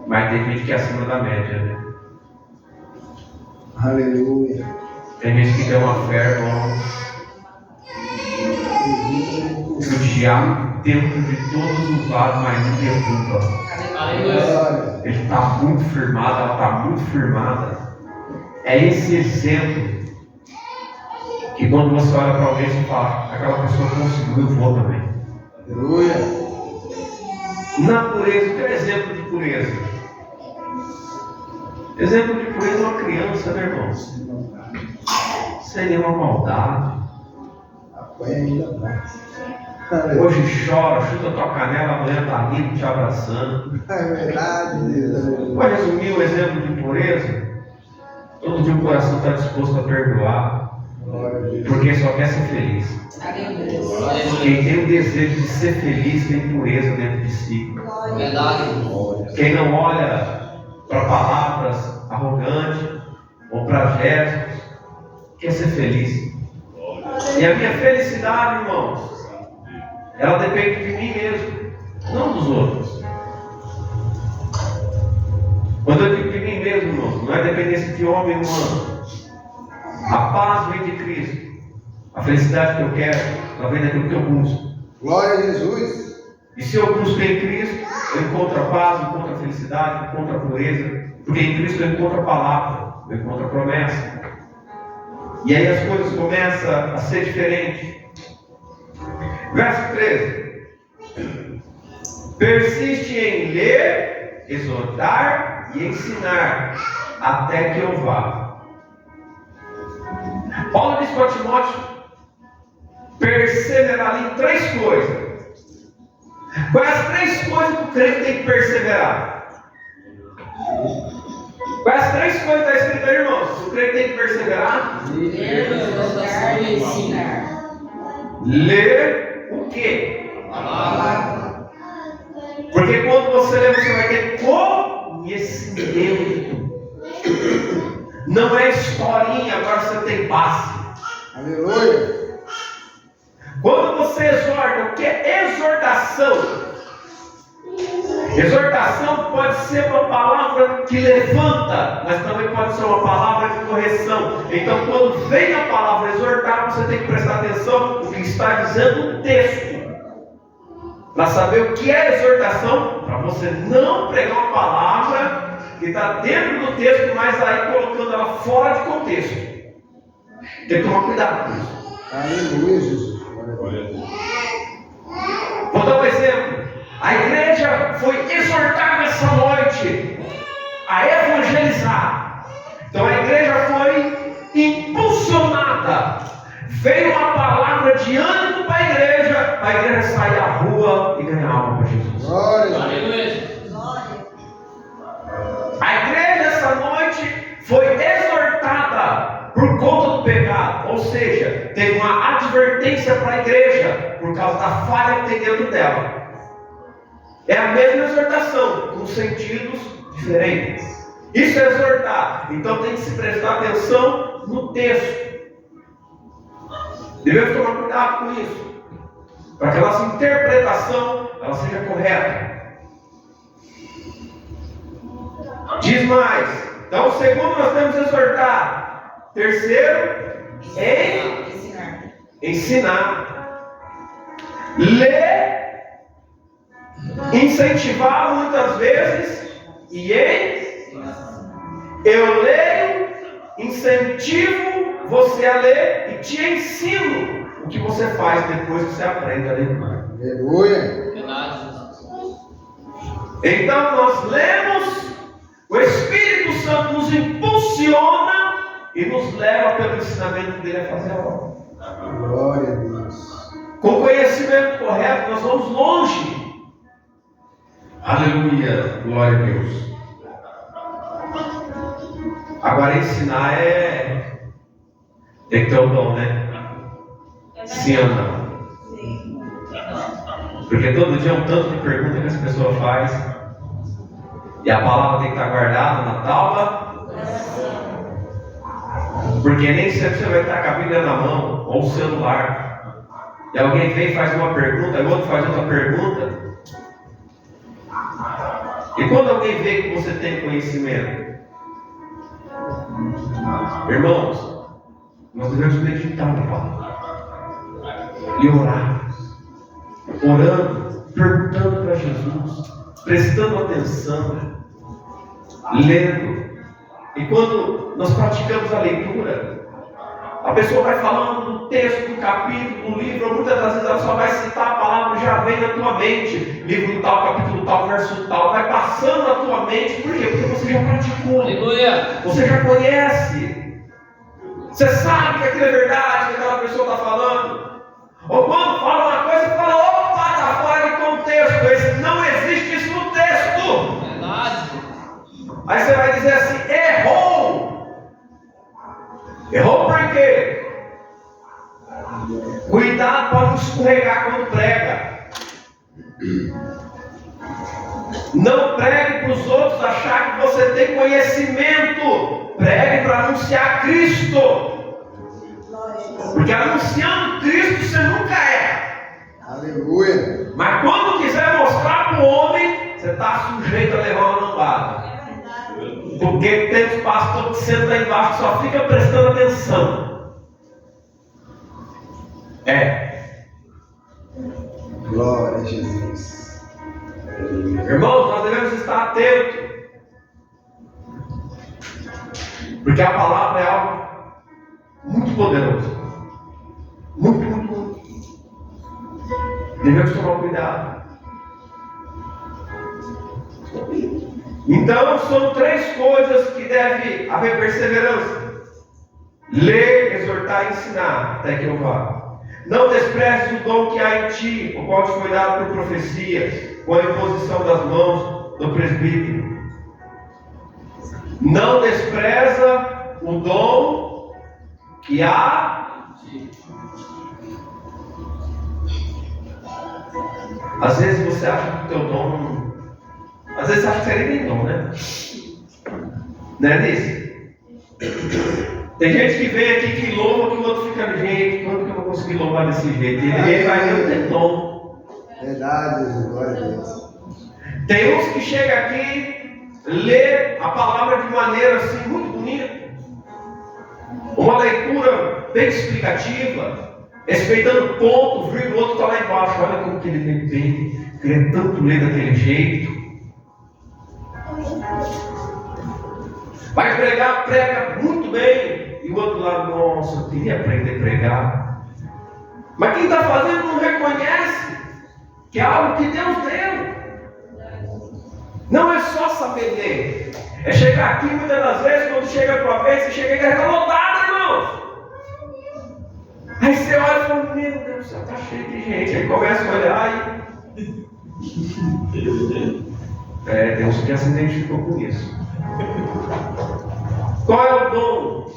Mas tem gente que é acima da média, né? Aleluia. Tem gente que tem uma fé, irmão. O diabo dentro de todos os lados, mas não derruba. Aleluia. Ele está muito firmado, ela está muito firmada. É esse exemplo que quando você olha para alguém e fala, aquela pessoa conseguiu, eu vou também. Aleluia. Na pureza, que é exemplo de pureza? Exemplo de pureza é uma criança, né, irmãos? Sem nenhuma maldade. Apoia ainda mais. Hoje chora, chuta tua canela, amanhã está rindo, te abraçando. É verdade, Deus. Pode resumir o exemplo de pureza? Todo dia o coração está disposto a perdoar, porque só quer ser feliz. Aleluia. Quem tem o desejo de ser feliz tem pureza dentro de si. Verdade. Quem não olha para palavras arrogantes ou para gestos, quer ser feliz. E a minha felicidade, irmãos, ela depende de mim mesmo, não dos outros. Quando eu digo de mim mesmo, irmãos, não é dependência de homem humano. A paz vem de Cristo. A felicidade que eu quero, ela vem daquilo que eu busco. Glória a Jesus. E se eu busco em Cristo, eu encontro a paz, eu encontro a felicidade, eu encontro a pureza. Porque em Cristo eu encontro a palavra, eu encontro a promessa. E aí as coisas começam a ser diferentes. Verso 13. Persiste em ler, exortar e ensinar, até que eu vá. Paulo diz para Timóteo perseverar ali em 3 coisas. Quais as 3 coisas que o crente tem que perseverar? Quais as 3 coisas que está escrito aí, irmãos? O crente tem que perseverar? Ler, exortar e ensinar. Ler o quê? Palavra. Porque quando você lê, você vai ter conhecimento. Não é historinha, agora você tem base. Aleluia. Quando você exorta, o que é exortação? Exortação pode ser uma palavra que levanta, mas também pode ser uma palavra de correção. Então, quando vem a palavra exortar, você tem que prestar atenção no que está dizendo o texto. Para saber o que é exortação, para você não pregar uma palavra que está dentro do texto, mas aí colocando ela fora de contexto. Tem que tomar cuidado com isso. Aleluia, Jesus. Glória a Deus. Vou dar um exemplo. A igreja foi exortada essa noite a evangelizar. Então a igreja foi impulsionada. Veio uma palavra de ânimo para a igreja sair à rua e ganhar alma para Jesus. Glória a Deus. Aleluia. A igreja essa noite foi exortada por conta do pecado, ou seja, teve uma advertência para a igreja por causa da falha que tem dentro dela. É a mesma exortação, com sentidos diferentes. Isso é exortar. Então tem que se prestar atenção no texto. Devemos tomar cuidado com isso, para que a nossa interpretação ela seja correta. Diz mais. Então, segundo, nós temos que exortar. Terceiro, ensinar. Ler, incentivar muitas vezes e eu leio, incentivo você a ler e te ensino o que você faz depois que você aprende a ler. Aleluia. Verdade. Então nós lemos, o Espírito Santo nos impulsiona e nos leva pelo ensinamento dele a fazer a obra. Glória a Deus. Com o conhecimento correto nós vamos longe. Aleluia, glória a Deus. Agora ensinar tem que ter o dom, né? Sim ou não? Porque todo dia é um tanto de pergunta que as pessoas fazem. E a palavra tem que estar guardada na tábua. Porque nem sempre você vai estar com a Bíblia na mão ou o celular. E alguém vem e faz uma pergunta, e o outro faz outra pergunta. E quando alguém vê que você tem conhecimento, irmãos, nós devemos meditar na palavra e orar, orando, perguntando para Jesus, prestando atenção, lendo. E quando nós praticamos a leitura, a pessoa vai falando do texto, do capítulo, do livro, muitas das vezes ela só vai citar a palavra, já vem na tua mente, livro tal, capítulo tal, verso tal, vai passando na tua mente. Por quê? Porque você já praticou, Aleluia. você já conhece, você sabe que aquilo é verdade, que aquela pessoa está falando. Ou quando fala uma coisa, você fala, opa, está fora de contexto, não existe isso no texto. Verdade. Aí você vai dizer assim, errou. Errou por quê? Cuidado para não escorregar quando prega. Não pregue para os outros achar que você tem conhecimento. Pregue para anunciar Cristo. Porque anunciando Cristo você nunca erra. Aleluia. Mas quando quiser mostrar para o homem, você está sujeito a levar uma lambada. Porque tem os pastores que sentam aí embaixo que só fica prestando atenção. Glória a Jesus. Irmãos, nós devemos estar atentos. Porque a palavra é algo muito poderoso. Muito. Devemos tomar cuidado. Então, são três coisas que deve haver perseverança: ler, exortar e ensinar, até que eu vá. Não desprezes o dom que há em ti, o qual te foi dado por profecias, com a imposição das mãos do presbítero. Não despreza o dom que há. Às vezes você acha que o teu dom. Às vezes você acha que você nem tem dom, né? Não é nisso? Tem gente que vem aqui que louva, que o outro fica, gente, quando que eu vou conseguir louvar desse jeito? E ele vai ver, não tem dom. Verdade, Jesus. Glória a Deus. Tem uns que chegam aqui, lê a palavra de maneira assim, muito bonita. Uma leitura bem explicativa, respeitando ponto, vírgula, o outro está lá embaixo. Olha como que ele tem bem, queria tanto ler daquele jeito. Vai pregar, prega muito bem. E o outro lado, nossa, queria aprender a pregar. Mas quem está fazendo não reconhece que é algo que Deus deu. Não é só saber ler. É chegar aqui, muitas das vezes, quando chega a tua vez, você chega e está lotado, irmãos. Aí você olha e fala, meu Deus do céu, está cheio de gente. Aí começa a olhar e... Deus já se identificou com isso. Qual é o dom?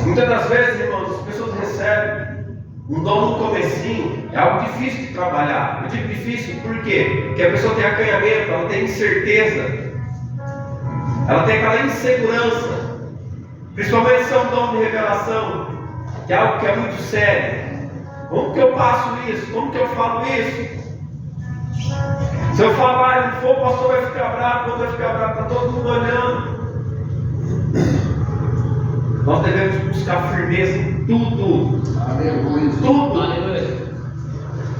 Muitas das vezes, irmãos, as pessoas recebem um dom no comecinho, é algo difícil de trabalhar. Eu digo difícil por quê? Porque a pessoa tem acanhamento, ela tem incerteza, ela tem aquela insegurança, principalmente se é um dom de revelação, que é algo que é muito sério. Como que eu passo isso? Como que eu falo isso? Se eu falar e não for, o pastor vai ficar bravo, o outro vai ficar bravo, está todo mundo olhando. Nós devemos buscar firmeza em tudo. Aleluia. Tudo. Aleluia.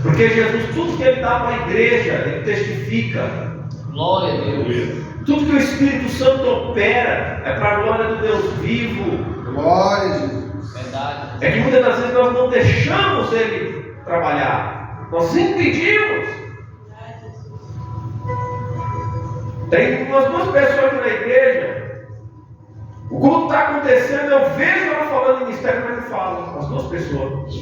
Porque Jesus, tudo que Ele dá para a igreja, Ele testifica. Glória a Deus. Tudo que o Espírito Santo opera é para a glória do Deus vivo. Glória a Jesus. Verdade. É que muitas das vezes nós não deixamos Ele trabalhar. Nós impedimos. Tem umas duas pessoas aqui na igreja. O culto está acontecendo, eu vejo ela falando em mistério, mas não falo. As duas pessoas.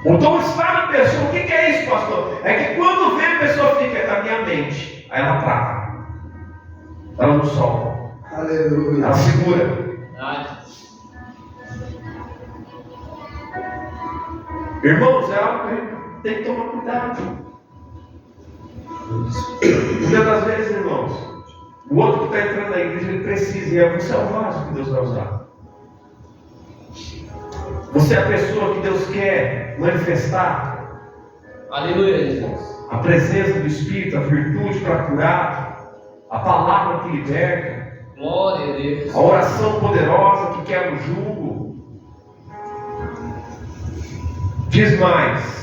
O dom está na pessoa. O que é isso, pastor? É que quando vem a pessoa fica na minha mente. Aí ela trava. Ela não solta. Aleluia. Ela segura. Verdade. Irmãos, é algo que a gente tem que tomar cuidado. Muitas das vezes, irmãos, o outro que está entrando na igreja, ele precisa, e é você é o vaso que Deus vai usar. Você é a pessoa que Deus quer manifestar. Aleluia, Jesus. A presença do Espírito, a virtude para curar, a palavra que liberta, Glória a Deus. a oração poderosa que quebra o jugo. Diz mais.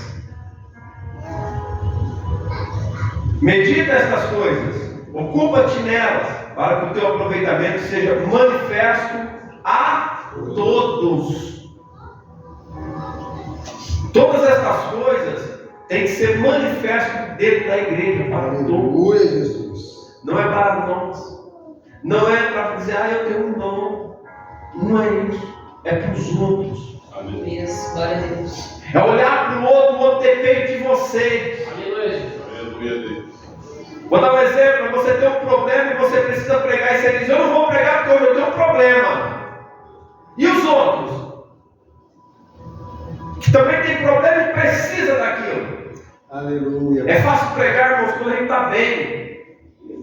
Medita estas coisas, ocupa-te nelas, para que o teu aproveitamento seja manifesto a todos. Todas estas coisas têm que ser manifestas dentro da igreja para todos. Aleluia, Jesus. Não é para nós. Não é para dizer, eu tenho um dom. Não é isso. É para os outros. Isso, glória a Deus. É olhar para o outro depende de você. Aleluia, Jesus. Vou dar um exemplo, você tem um problema e você precisa pregar, e você diz, eu não vou pregar porque eu tenho um problema. E os outros? Que também tem problema e precisa daquilo. Aleluia. É fácil pregar, irmãos, quando a gente está bem.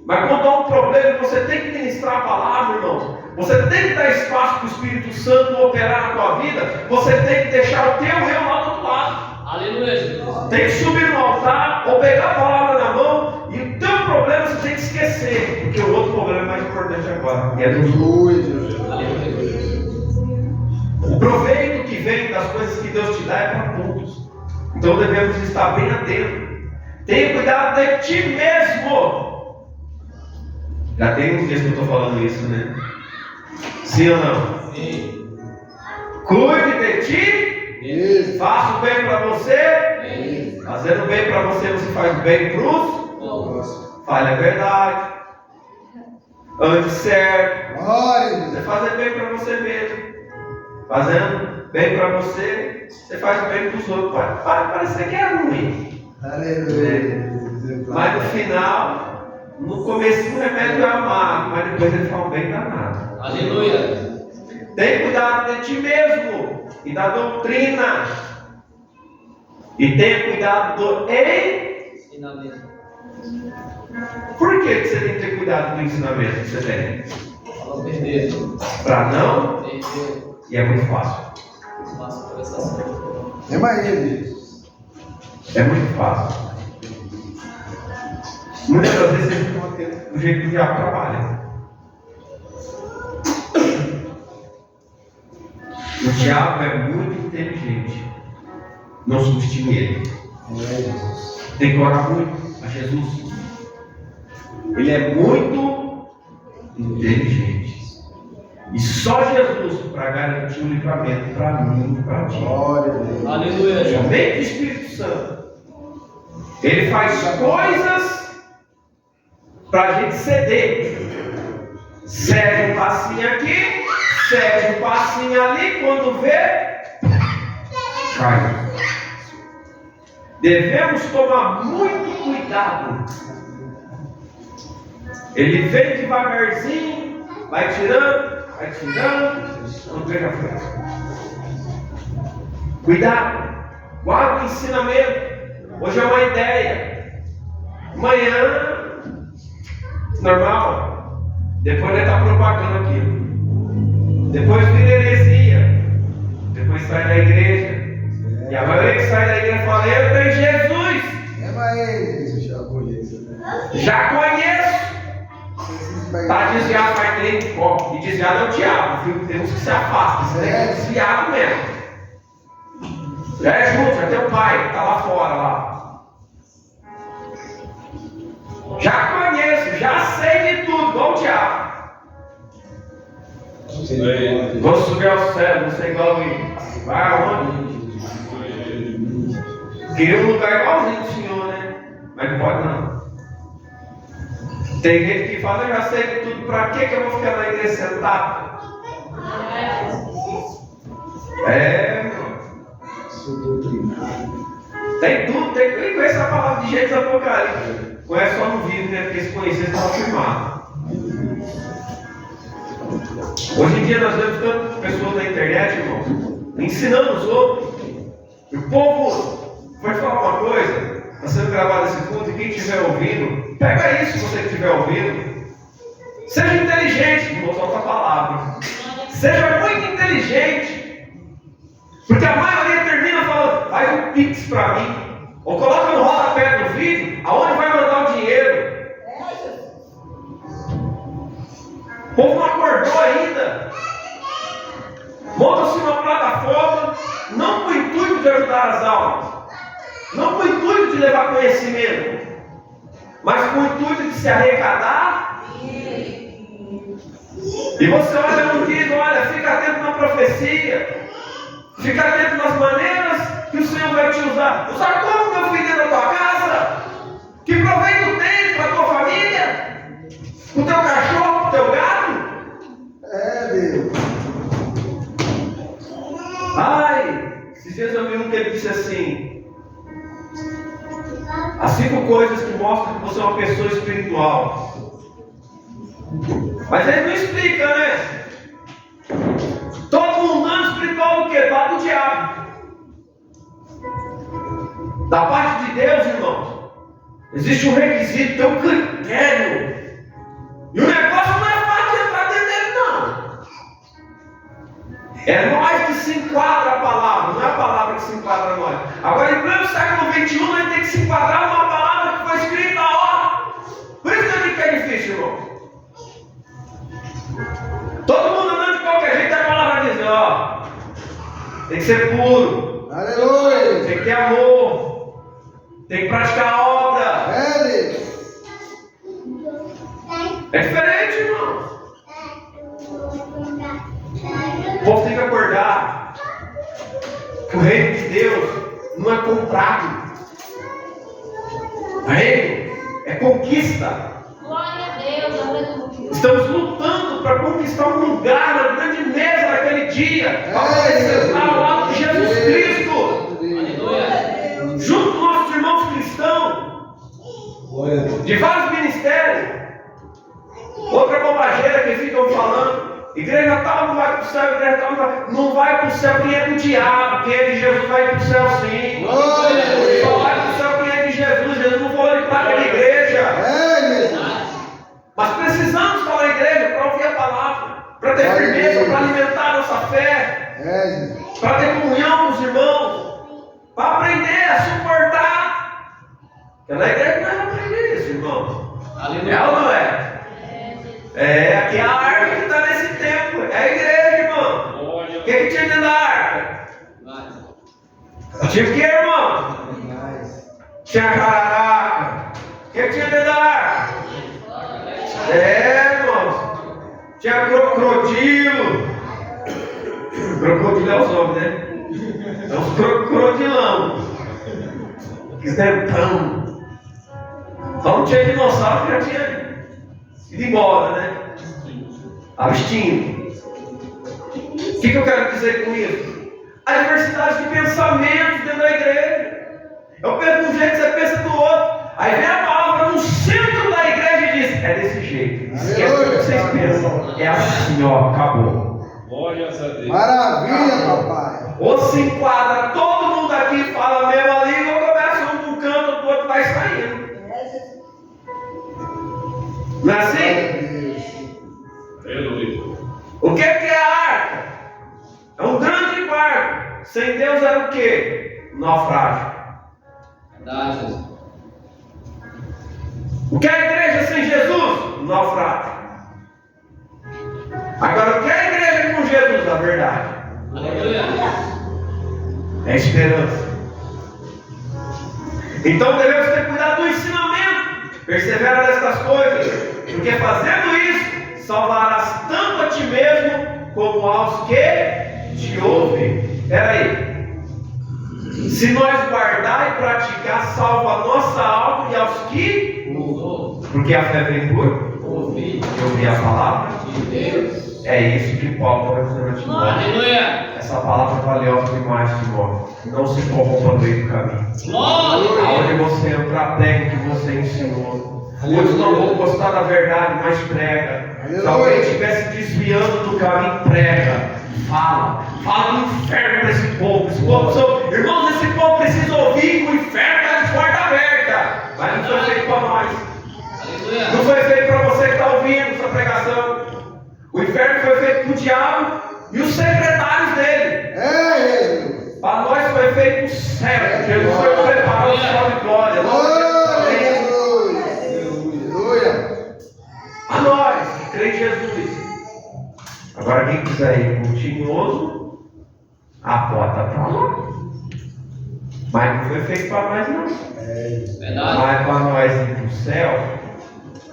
Mas quando há um problema, você tem que ministrar a palavra, irmãos. Você tem que dar espaço para o Espírito Santo operar na tua vida. Você tem que deixar o teu eu lá do outro lado. Aleluia, Jesus. Tem que subir no altar ou pegar a palavra na mão, e o teu problema você tem que esquecer, porque o outro problema é mais importante agora, que é dos outros. Aleluia, Jesus. Aleluia, Jesus. O proveito que vem das coisas que Deus te dá é para todos. Então devemos estar bem atentos. Tenha cuidado de ti mesmo. Já tem uns dias que eu estou falando isso, né? Sim ou não? Sim. Cuide de ti. Isso. Faça o bem para você. Sim. Fazendo bem para você, você faz o bem para os. Nossa. Fale a verdade. Ande certo. Glória a Você Deus. faz bem para você mesmo. Fazendo bem para você, você faz bem para os outros. Pode parecer que é ruim. Aleluia. Mas no final, no começo o remédio é amargo, mas depois ele faz um bem danado. Aleluia. Tem cuidado de ti mesmo e da doutrina. E tenha cuidado do Ensinamento. Por que você tem que ter cuidado do ensinamento que você tem? Fala perder. Para não, Perder. e é muito fácil. Passa por essas coisas. É mais Jesus. É muito fácil. Muitas das vezes eles estão atentos do jeito que o diabo trabalha. O diabo é muito inteligente. Não subestime ele. É Jesus. Tem que orar muito a Jesus. Ele é muito inteligente. E só Jesus para garantir o livramento para mim e para ti. Glória a Deus. Aleluia. Somente o Espírito Santo. Ele faz coisas para a gente ceder. Cede um passinho aqui, cede um passinho ali, quando vê, cai. Devemos tomar muito cuidado. Ele vem devagarzinho, vai tirando, não vem na frente. Cuidado, guarda o ensinamento. Hoje é uma ideia. Amanhã, normal. Depois ele está propagando aquilo. Depois vira heresia. Depois sai da igreja. E a maioria que sai da igreja fala: eu tenho Jesus. Já conheço. Está desviado faz tempo. E desviado é o diabo. Viu? Tem uns que se afastam. Você tem que ser desviado mesmo. Já é junto, já tem o pai que está lá fora lá. Já conheço, já sei de tudo, igual o diabo. Vou subir ao céu, não sei igual ele. Vai aonde? Queria um lugar igualzinho do Senhor, né? Mas não pode não. Tem gente que fala: eu já sei de tudo, pra que eu vou ficar na igreja sentado? Tem tudo, tem que conhecer a palavra de Gênesis Apocalipse. Conhece só no vídeo, né? Porque se conhecer, estava firmado. Hoje em dia nós vemos tantas pessoas na internet, irmão, ensinando os outros. E o povo vai falar uma coisa, está sendo gravado esse culto, e quem estiver ouvindo, pega isso se você estiver ouvindo. Seja inteligente, não vou soltar a palavra. Seja muito inteligente. Porque a maioria termina falando: faz um pix para mim. Ou coloca no rodapé do vídeo aonde vai mandar o dinheiro. O povo não acordou ainda. Monta-se uma plataforma, não com o intuito de ajudar as almas, não com o intuito de levar conhecimento, mas com o intuito de se arrecadar. E você olha no vídeo, olha, fica atento na profecia. Fica atento nas maneiras que o Senhor vai te usar. Usar como, meu filho, dentro da tua casa? Que proveito tem para a tua família? O teu cachorro, o teu gato? Deus. Ai, esses dias eu vi um que ele disse assim: as 5 coisas que mostram que você é uma pessoa espiritual. Mas ele não explica, né? Todo mundano espiritual do quê? Lá do diabo. Da parte de Deus, irmãos, existe um requisito, tem um critério. E o negócio não é fácil de entrar dentro dele, não. É nós que se enquadra a palavra, não é a palavra que se enquadra a nós. Agora, em pleno século XXI, nós temos que se enquadrar numa palavra que foi escrita a hora. Por isso que é difícil, irmão. Todo mundo andando de qualquer jeito, a palavra diz: ó, tem que ser puro. Aleluia. Tem que ter amor. Tem que praticar a obra. É diferente, irmão. O povo tem que acordar que o reino de Deus não é comprado. O reino é conquista. Glória a Deus, aleluia. Estamos lutando para conquistar um lugar na grande mesa naquele dia, para poder sentar ao lado de Jesus Cristo, Aleluia. junto com nossos irmãos cristãos, de vários ministérios. Outra bobageira que ficam falando: igreja tal não vai para o céu, igreja tal não vai para o céu. Quem é do diabo, quem é de Jesus vai para o céu sim. Só vai para o céu quem é de Jesus. Jesus não falou de para aquela igreja. Mas precisamos estar na igreja para ouvir a palavra, para ter firmeza, para alimentar a nossa fé, para ter comunhão com os irmãos, para aprender a suportar. Porque na igreja nós vamos aprender isso, irmão. É ou não é? Aqui é a arca que está nesse templo. É a igreja, irmão. O que tinha dentro da arca? Tinha o que, irmão? Tinha jararaca. O que tinha dentro da arca? Irmãos. Tinha crocodilo. Crocodilo é os homens, né? É uns crocodilão. Isentão. Só não tinha dinossauro que já tinha ido embora, né? Estava extinto. O que eu quero dizer com isso? A diversidade de pensamentos dentro da igreja. Eu penso de um jeito, você pensa do outro. Aí vem a palavra no centro da igreja e diz: é desse jeito. Esquece o que vocês pensam. É assim, ó, acabou. Glórias a Deus. Maravilha, papai. Ou se enquadra, todo mundo aqui fala a mesma língua, ou começa um do canto, do outro vai saindo. Não é assim? Aleluia. O que é a arca? É um grande barco. Sem Deus era o quê? Naufrágio. Verdade. O que é a igreja sem Jesus? Naufrágio. Agora, o que é a igreja com Jesus? A verdade. Aleluia. É esperança. Então devemos ter cuidado do ensinamento. Persevera nestas coisas, porque fazendo isso, salvarás tanto a ti mesmo como aos que te ouvem. Espera aí. Se nós guardar e praticar, salva a nossa alma e aos que Louvor. porque a fé vem por Ouvir. ouvir a palavra. De Deus. É isso que Paulo vai dizer a Timóteo. Aleluia. Essa palavra é valiosa demais, Timóteo. Não se corrompa no meio do caminho. Glória. Aonde você entrar, pegue o que você ensinou. Muitos não vão gostar da verdade, mas prega. Se alguém estiver se desviando do caminho, prega. Fala do inferno para esse povo. Irmãos, esse povo precisa ouvir que o inferno está de porta aberta. Mas não foi feito para nós. Aleluia. Não foi feito para você que está ouvindo essa pregação. O inferno foi feito para o diabo e os secretários dele. É, Jesus. Para nós foi feito o céu. Jesus foi preparado para a glória. Glória, Jesus. Aleluia. A nós que crê em Jesus. Agora quem quiser ir continuoso, a porta está lá. Mas não foi feito para nós não. Verdade. Mas para nós ir para o céu,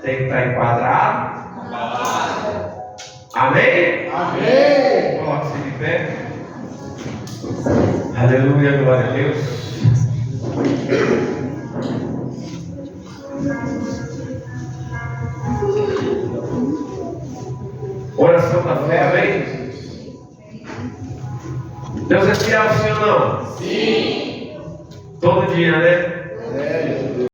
tem que estar enquadrado. Amém? Amém. Coloque-se de pé. Aleluia, glória a Deus. Oração da fé, amém? Deus é fiel, sim ou não? Sim. Todo dia, né? É, Jesus.